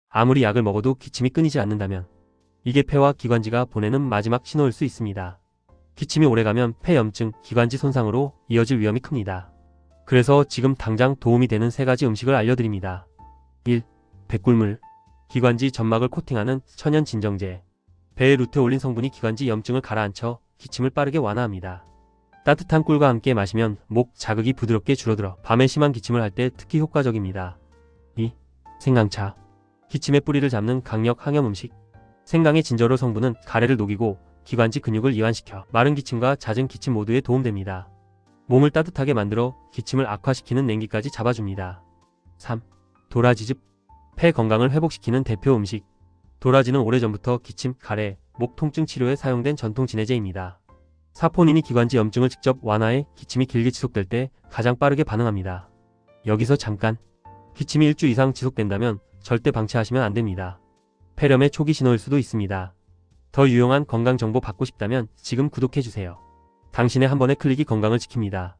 아무리 약을 먹어도 기침이 끊이지 않는다면 이게 폐와 기관지가 보내는 마지막 신호일 수 있습니다. 기침이 오래가면 폐염증, 기관지 손상으로 이어질 위험이 큽니다. 그래서 지금 당장 도움이 되는 3가지 음식을 알려드립니다. 1. 백꿀물. 기관지 점막을 코팅하는 천연 진정제. 배에 루테올린 성분이 기관지 염증을 가라앉혀 기침을 빠르게 완화합니다. 따뜻한 꿀과 함께 마시면 목 자극이 부드럽게 줄어들어 밤에 심한 기침을 할 때 특히 효과적입니다. 2. 생강차. 기침의 뿌리를 잡는 강력 항염 음식. 생강의 진저롤 성분은 가래를 녹이고 기관지 근육을 이완시켜 마른 기침과 잦은 기침 모두에 도움됩니다. 몸을 따뜻하게 만들어 기침을 악화시키는 냉기까지 잡아줍니다. 3. 도라지즙. 폐 건강을 회복시키는 대표 음식. 도라지는 오래전부터 기침, 가래, 목 통증 치료에 사용된 전통 진해제입니다. 사포닌이 기관지 염증을 직접 완화해 기침이 길게 지속될 때 가장 빠르게 반응합니다. 여기서 잠깐. 기침이 일주 이상 지속된다면 절대 방치하시면 안됩니다. 폐렴의 초기 신호일 수도 있습니다. 더 유용한 건강 정보 받고 싶다면 지금 구독해주세요. 당신의 한 번의 클릭이 건강을 지킵니다.